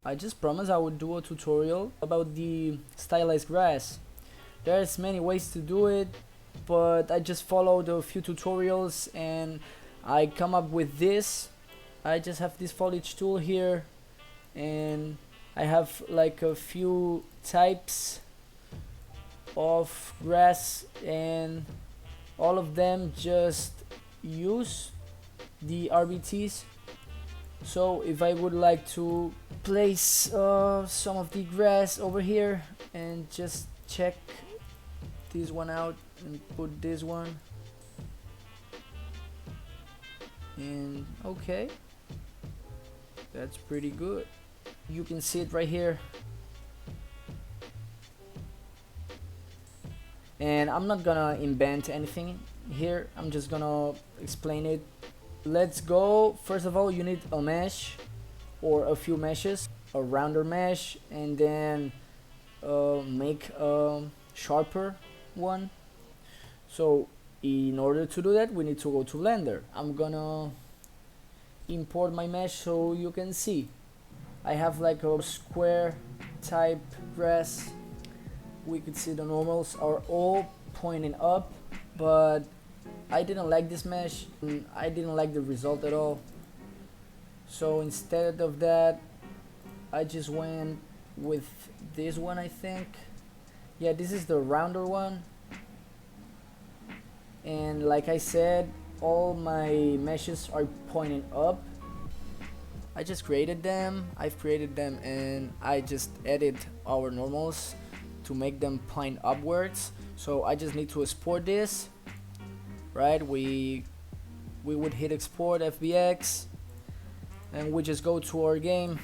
I just promised I would do a tutorial about the stylized grass. There's many ways to do it, but I just followed a few tutorials and I come up with this. I just have this foliage tool here, and I have like a few types of grass, and all of them just use the RVTs. So if I would like to place some of the grass over here and just check this one out and put this one in, okay, that's pretty good. You can see it right here, and I'm not gonna invent anything here, I'm just gonna explain it. Let's go. First of all, you need a mesh or a few meshes, a rounder mesh, and then make a sharper one. So in order to do that, we need to go to Blender. I'm gonna import my mesh so you can see. I have like a square type grass. We could see the normals are all pointing up, but I didn't like this mesh. I didn't like the result at all. So instead of that, I just went with this one, I think. Yeah, this is the rounder one. And like I said, all my meshes are pointing up. I just created them. I've created them and I just edit our normals to make them point upwards. So I just need to export this. Right, we would hit export FBX and we just go to our game.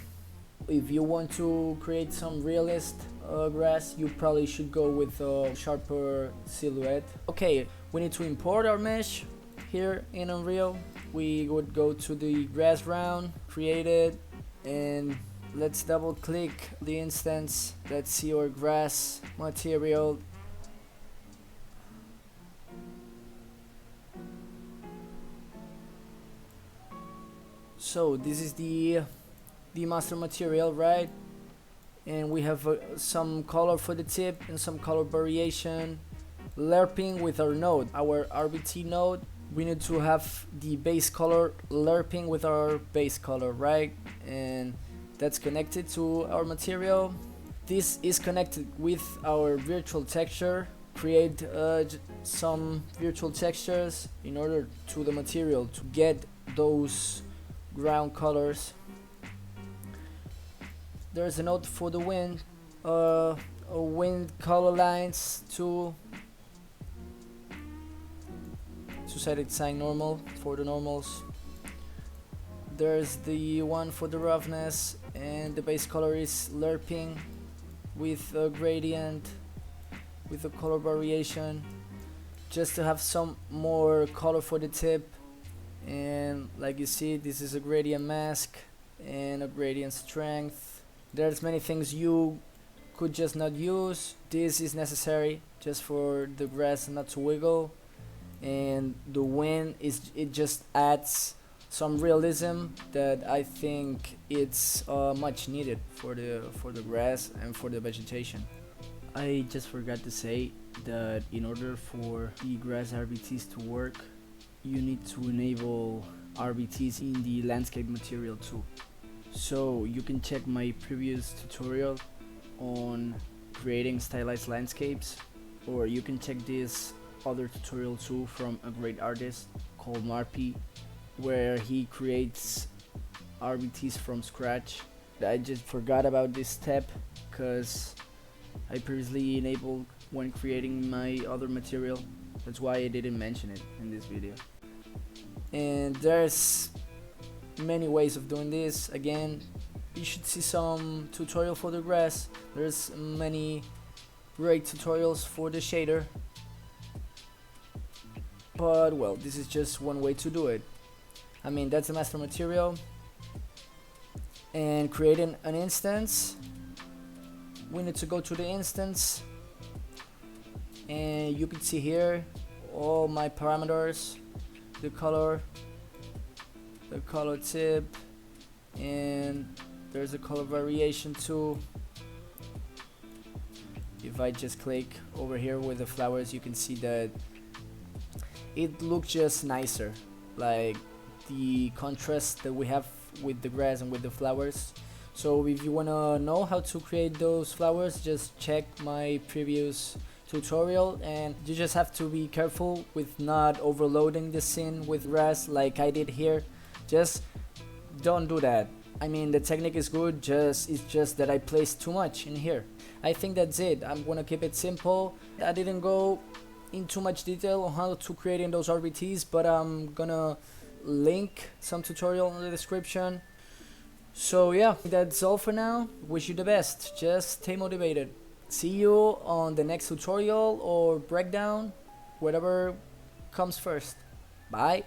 If you want to create some realist grass, you probably should go with a sharper silhouette. Okay, we need to import our mesh here in Unreal. We would go to the grass round, create it, and let's double click the instance. Let's see our grass material. So this is the master material, right? And we have some color for the tip and some color variation. Lerping with our node, our RVT node, we need to have the base color lerping with our base color, right? And that's connected to our material. This is connected with our virtual texture. Create some virtual textures in order to the material to get those ground colors. There's a node for the wind, a wind color lines to set it sign normal for the normals. There's the one for the roughness, and the base color is lerping with a gradient with a color variation, just to have some more color for the tip. And like you see, this is a gradient mask and a gradient strength. There's many things you could just not use. This is necessary just for the grass not to wiggle, and the wind it just adds some realism that I think it's much needed for the grass and for the vegetation. I just forgot to say that in order for the grass RVTs to work, you need to enable RVTs in the landscape material too. So you can check my previous tutorial on creating stylized landscapes, or you can check this other tutorial too from a great artist called Marpy, where he creates RVTs from scratch. I just forgot about this step because I previously enabled when creating my other material. That's why I didn't mention it in this video. And there's many ways of doing this. Again, you should see some tutorial for the grass. There's many great tutorials for the shader, but well, this is just one way to do it. I mean, that's the master material. And creating an instance, we need to go to the instance, and you can see here all my parameters, the color tip, and There's a color variation too. If I just click over here with the flowers, you can see that it looks just nicer, like the contrast that we have with the grass and with the flowers. So if you wanna know how to create those flowers, just check my previous tutorial, and you just have to be careful with not overloading the scene with grass like I did here. Just don't do that. I mean, the technique is good, it's just that I placed too much in here. I think that's it. I'm gonna keep it simple. I didn't go in too much detail on how to creating those RVTs, but I'm gonna link some tutorial in the description. So yeah, that's all for now. Wish you the best. Just stay motivated. See you on the next tutorial or breakdown, whatever comes first. Bye.